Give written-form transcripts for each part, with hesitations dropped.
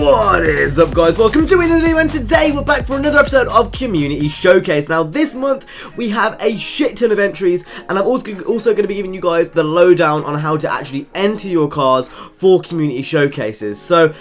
What is up, guys? Welcome to another video, and today we're back for another episode of Community Showcase. Now this month we have a shit ton of entries, and I'm also going to be giving you guys the lowdown on how to actually enter your cars for Community Showcases. So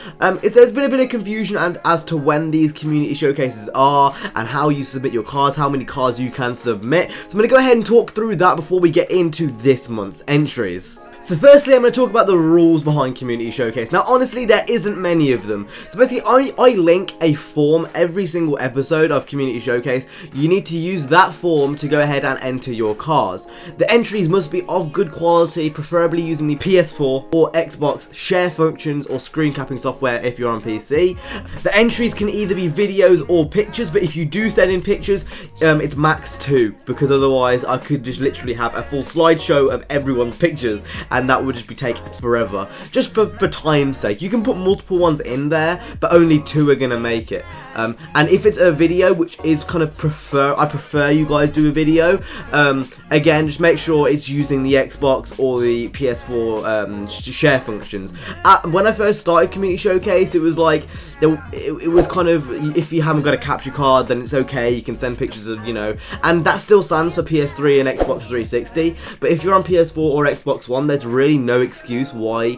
if there's been a bit of confusion as to when these Community Showcases are and how you submit your cars, how many cars you can submit, so I'm going to go ahead and talk through that before we get into this month's entries. So firstly, I'm going to talk about the rules behind Community Showcase. Now, honestly, there isn't many of them. So basically, I link a form every single episode of Community Showcase. You need to use that form to go ahead and enter your cars. The entries must be of good quality, preferably using the PS4 or Xbox share functions or screen capping software if you're on PC. The entries can either be videos or pictures, but if you do send in pictures, it's max 2, because otherwise I could just literally have a full slideshow of everyone's pictures, and that would just be taking forever. Just for time's sake, you can put multiple ones in there, but only 2 are gonna make it. And if it's a video, which is kind of I prefer you guys do a video. Again, just make sure it's using the Xbox or the PS4 share functions. When I first started Community Showcase, it was like it was kind of, if you haven't got a capture card, then it's okay. You can send pictures of, and that still stands for PS3 and Xbox 360. But if you're on PS4 or Xbox One, there's really no excuse why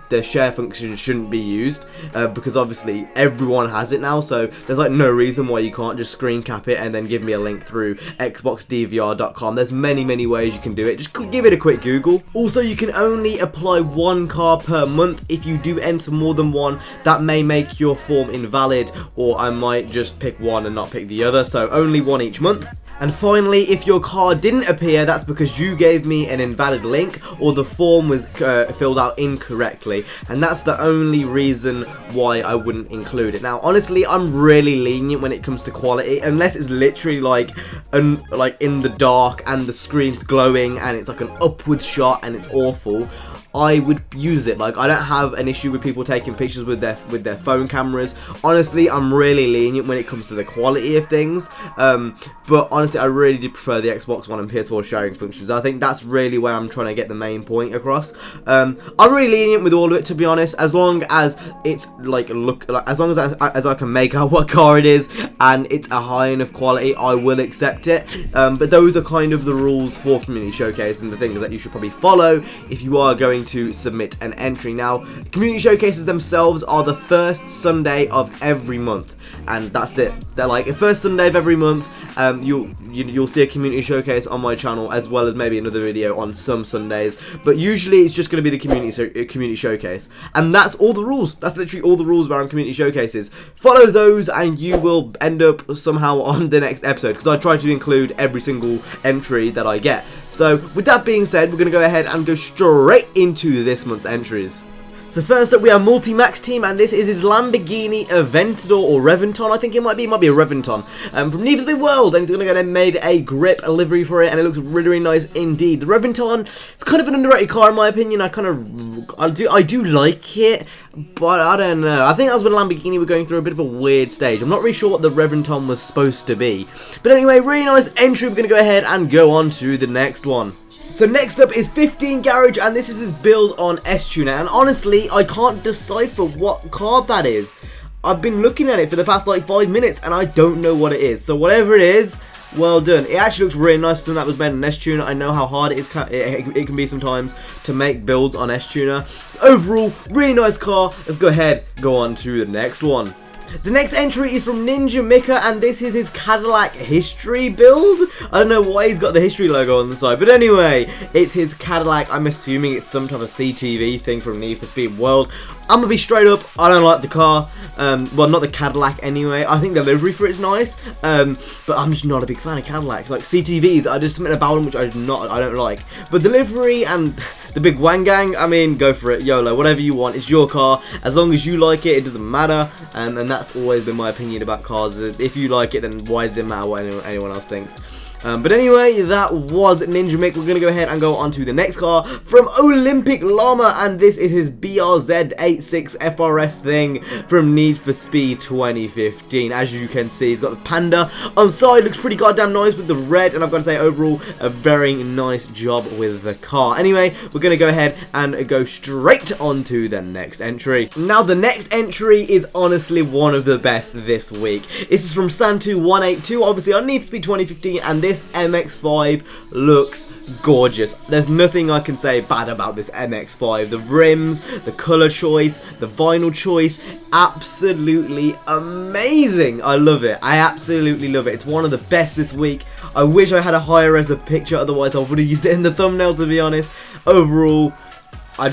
the share function shouldn't be used, because obviously everyone has it now, so there's like no reason why you can't just screen cap it and then give me a link through xboxdvr.com. There's many ways you can do it. Just give it a quick Google. Also, you can only apply 1 car per month. If you do enter more than 1, that may make your form invalid, or I might just pick 1 and not pick the other, so only 1 each month. And finally, if your car didn't appear, that's because you gave me an invalid link or the form was filled out incorrectly, and that's the only reason why I wouldn't include it. Now, honestly, I'm really lenient when it comes to quality, unless it's literally like in the dark and the screen's glowing and it's like an upward shot and it's awful. I would use it. Like, I don't have an issue with people taking pictures with their phone cameras. Honestly, I'm really lenient when it comes to the quality of things. But honestly, I really do prefer the Xbox One and PS4 sharing functions. I think that's really where I'm trying to get the main point across. I'm really lenient with all of it, to be honest. As long as it's as long as I can make out what car it is and it's a high enough quality, I will accept it. But those are kind of the rules for Community Showcase and the things that you should probably follow if you are going to submit an entry. Now, Community Showcases themselves are the first Sunday of every month, and that's it. They're like the first Sunday of every month. You'll see a Community Showcase on my channel, as well as maybe another video on some Sundays, but usually it's just going to be the Community Showcase, and that's all the rules. That's literally all the rules around Community Showcases. Follow those and you will end up somehow on the next episode, because I try to include every single entry that I get. So with that being said, we're going to go ahead and go straight into this month's entries. So first up, we have Multimax Team, and this is his Lamborghini Aventador, or Reventon, I think it might be a Reventon, from Need for Speed World, and he's going to go ahead and made a grip, a livery for it, and it looks really nice indeed. The Reventon, it's kind of an underrated car in my opinion. I do like it, but I don't know. I think that was when Lamborghini were going through a bit of a weird stage. I'm not really sure what the Reventon was supposed to be, but anyway, really nice entry. We're going to go ahead and go on to the next one. So next up is 15 Garage, and this is his build on S-Tuner, and honestly, I can't decipher what card that is. I've been looking at it for the past like 5 minutes, and I don't know what it is. So whatever it is, well done. It actually looks really nice, something that was made on S-Tuner. I know how hard it can be sometimes to make builds on S-Tuner. So overall, really nice car. Let's go ahead, go on to the next one. The next entry is from Ninja Mika, and this is his Cadillac history build. I don't know why he's got the history logo on the side, but anyway, it's his Cadillac. I'm assuming it's some type of CTV thing from Need for Speed World. I'm gonna be straight up, I don't like the car. Well, not the Cadillac anyway. I think the livery for it's nice, but I'm just not a big fan of Cadillacs. Like CTVs, I just something about them which I don't like. But the livery and the big wang gang, I mean, go for it, YOLO, whatever you want. It's your car. As long as you like it, it doesn't matter. And that's always been my opinion about cars. If you like it, then why does it matter what anyone else thinks? But anyway, that was Ninja Mick. We're going to go ahead and go on to the next car from Olympic Llama, and this is his BRZ86 FRS thing from Need for Speed 2015. As you can see, he's got the Panda on side, looks pretty goddamn nice with the red, and I've got to say, overall, a very nice job with the car. Anyway, we're going to go ahead and go straight on to the next entry. Now, the next entry is honestly one of the best this week. This is from Santu182, obviously on Need for Speed 2015, and this MX-5 looks gorgeous. There's nothing I can say bad about this MX-5. The rims, the color choice, the vinyl choice, absolutely amazing. I love it. I absolutely love it. It's one of the best this week. I wish I had a higher res of picture, otherwise I would have used it in the thumbnail, to be honest. Overall, I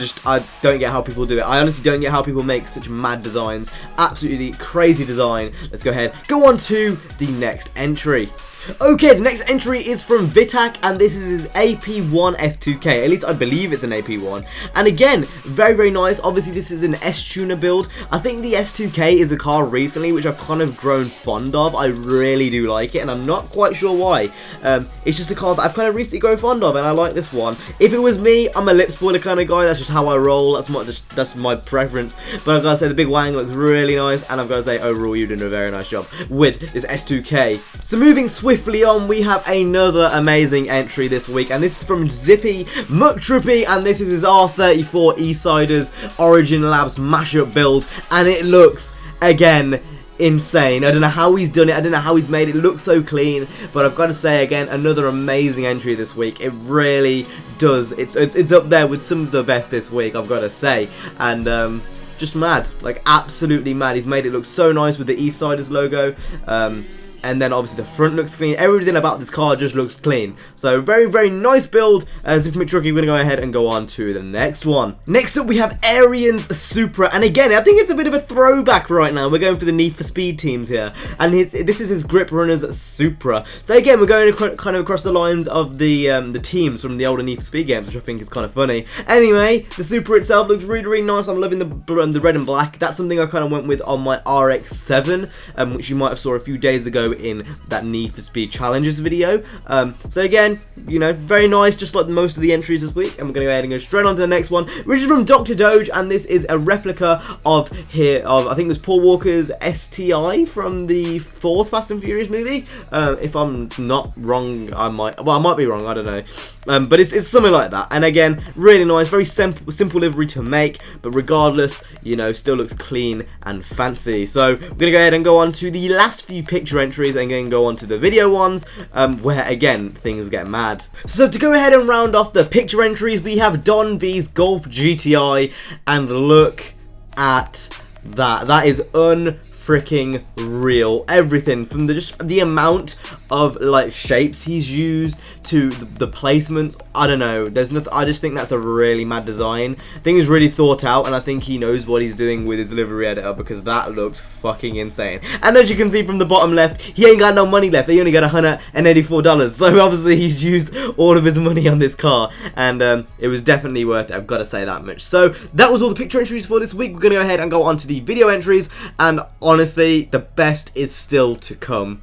don't get how people do it. I honestly don't get how people make such mad designs. Absolutely crazy design. Let's go ahead, go on to the next entry. Okay, the next entry is from Vitak, and this is his AP1 S2K. At least I believe it's an AP1. And again, very, very nice. Obviously, this is an S-Tuner build. I think the S2K is a car recently which I've kind of grown fond of. I really do like it, and I'm not quite sure why. It's just a car that I've kind of recently grown fond of, and I like this one. If it was me, I'm a lip spoiler kind of guy. That's just how I roll. That's my preference. But I've got to say, the big wang looks really nice, and I've got to say, overall, you're doing a very nice job with this S2K. So moving swiftly on, we have another amazing entry this week, and this is from Zippy McTrippy, and this is his R34 E-Siders Origin Labs mashup build, and it looks, again, insane. I don't know how he's done it. I don't know how he's made it look so clean, but I've got to say, again, another amazing entry this week. It really does. It's up there with some of the best this week, I've got to say, and just mad, like absolutely mad. He's made it look so nice with the E-Siders logo. And then obviously the front looks clean. Everything about this car just looks clean. So very, very nice build. Zippy McTrucky, we're going to go ahead and go on to the next one. Next up, we have Arian's Supra. And again, I think it's a bit of a throwback right now. We're going for the Need for Speed teams here. And this is his Grip Runners Supra. So again, we're going kind of across the lines of the teams from the older Need for Speed games, which I think is kind of funny. Anyway, the Supra itself looks really, really nice. I'm loving the red and black. That's something I kind of went with on my RX7, which you might have saw a few days ago in that Need for Speed Challenges video. So again, you know, very nice, just like most of the entries this week. And we're going to go ahead and go straight on to the next one, which is from Dr. Doge, and this is a replica of I think it was Paul Walker's STI from the 4th Fast and Furious movie. If I'm not wrong, I might be wrong, I don't know. But it's something like that. And again, really nice, very simple livery to make, but regardless, you know, still looks clean and fancy. So we're going to go ahead and go on to the last few picture entries and then go on to the video ones, where again, things get mad. So to go ahead and round off the picture entries, we have Don B's Golf GTI, and look at that. That is unfreaking real. Everything from just the amount of like shapes he's used to the placements, I don't know, there's nothing. I just think that's a really mad design. I think it's really thought out, and I think he knows what he's doing with his livery editor, because that looks fucking insane. And as you can see from the bottom left, he ain't got no money left. He only got $184, so obviously he's used all of his money on this car, and it was definitely worth it, I've got to say that much. So that was all the picture entries for this week. We're gonna go ahead and go on to the video entries, and honestly, the best is still to come.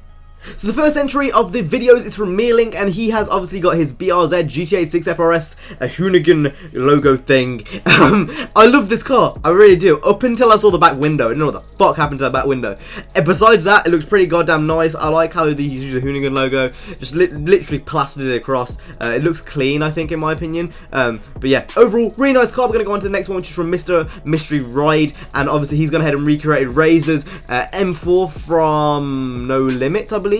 So the first entry of the videos is from Meerlink, and he has obviously got his BRZ GT86 FRS, a Hoonigan logo thing. I love this car, I really do, up until I saw the back window. I don't know what the fuck happened to that back window. And besides that, it looks pretty goddamn nice. I like how they use the Hoonigan logo, just literally plastered it across. It looks clean, I think, in my opinion. But yeah, overall, really nice car. We're going to go on to the next one, which is from Mr. Mystery Ride, and obviously he's gone ahead and recreated Razor's M4 from No Limits, I believe.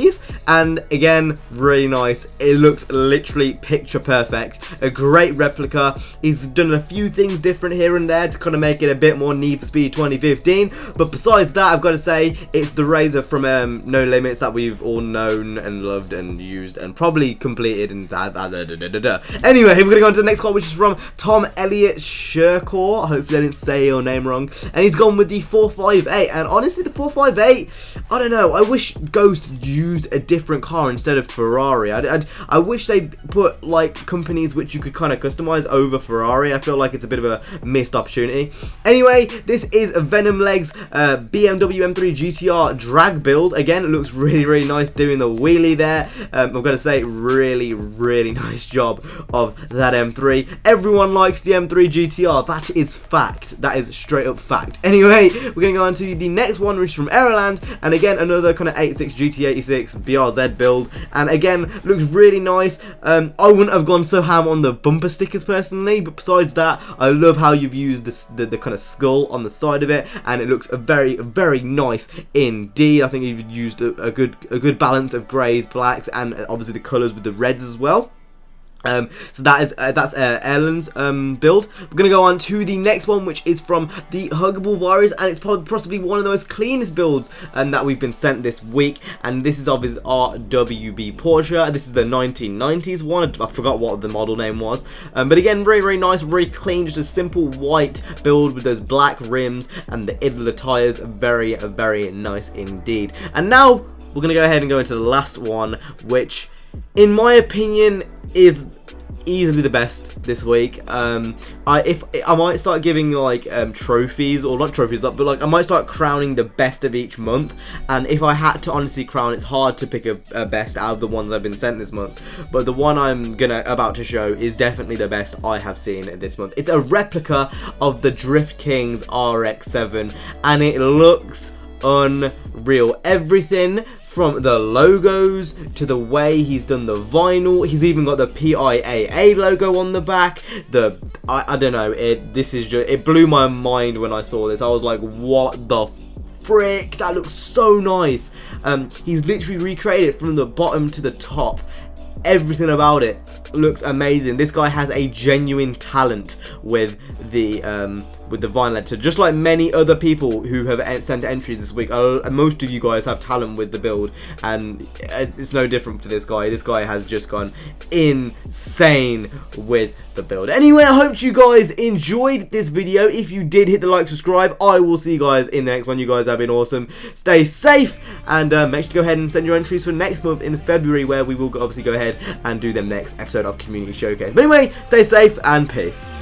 And again, really nice. It looks literally picture perfect. A great replica. He's done a few things different here and there to kind of make it a bit more Need for Speed 2015. But besides that, I've got to say, it's the Razor from No Limits that we've all known and loved and used and probably completed. And anyway, we're going to go on to the next one, which is from Tom Elliott Sherkor. Hopefully I didn't say your name wrong. And he's gone with the 458. And honestly, the 458, I don't know. I wish Ghost used used a different car instead of Ferrari. I wish they put like companies which you could kind of customize over Ferrari. I feel like it's a bit of a missed opportunity. Anyway, this is a Venom Legs BMW M3 GTR drag build. Again, it looks really nice doing the wheelie there. I've got to say, really nice job of that M3. Everyone likes the M3 GTR. That is fact. That is straight up fact. Anyway, we're going to go on to the next one, which is from Aeroland, and again another kind of 86 GT86 BRZ build, and again looks really nice. I wouldn't have gone so ham on the bumper stickers personally, but besides that, I love how you've used the kind of skull on the side of it, and it looks very nice indeed. I think you've used a good balance of greys, blacks, and obviously the colours with the reds as well. So that's Airland's build. We're gonna go on to the next one, which is from the Huggable Virus, and it's possibly one of the most cleanest builds that we've been sent this week. And this is of his RWB Porsche. This is the 1990s one. I forgot what the model name was, but again, very nice, very clean. Just a simple white build with those black rims and the idler tires. Very nice indeed. And now we're gonna go ahead and go into the last one, which, in my opinion, is easily the best this week. I might start giving like trophies, or not trophies, but like I might start crowning the best of each month. And if I had to honestly crown, it's hard to pick a best out of the ones I've been sent this month. But the one I'm about to show is definitely the best I have seen this month. It's a replica of the Drift King's RX7, and it looks unreal. Everything from the logos to the way he's done the vinyl. He's even got the PIAA logo on the back. I don't know, it blew my mind when I saw this. I was like, what the frick, that looks so nice. He's literally recreated it from the bottom to the top. Everything about it looks amazing. This guy has a genuine talent with the vinyl editor, just like many other people who have sent entries this week. Most of you guys have talent with the build, and it's no different for this guy. This guy has just gone insane with the build. Anyway, I hope you guys enjoyed this video. If you did, hit the like, subscribe. I will see you guys in the next one. You guys have been awesome. Stay safe, and make sure to go ahead and send your entries for next month in February, where we will obviously go ahead and do the next episode of Community Showcase. But anyway, stay safe and peace.